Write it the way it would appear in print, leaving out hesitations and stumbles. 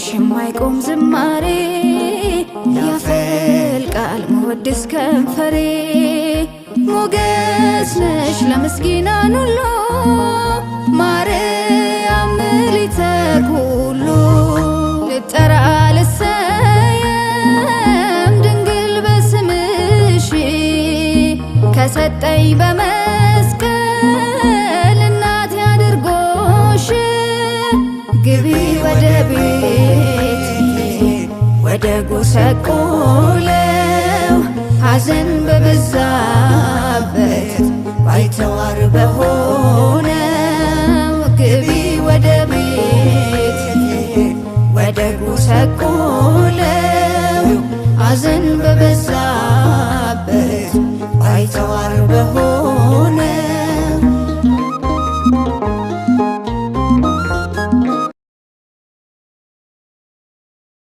የማይቆም ዝማሬ ያፈልቃል መወድስ ከንፈሬ ሞገስ ነሽ ለምስኪናን ሁሉ ማርያም ምልዕተ ኩሉ ልጠራ ልሰየም ድንግል በስምሽ ከሰጠኝ በመስቀል እናቴ አድርጎሽ ግቢ ወደ ቤት ወደ ጎሰቆለው ሐዘን በበዛበት ባይተዋር በሆነው ግቢ ወደ ቤት ወደ ጎሰቆለው ሐዘን በበዛበት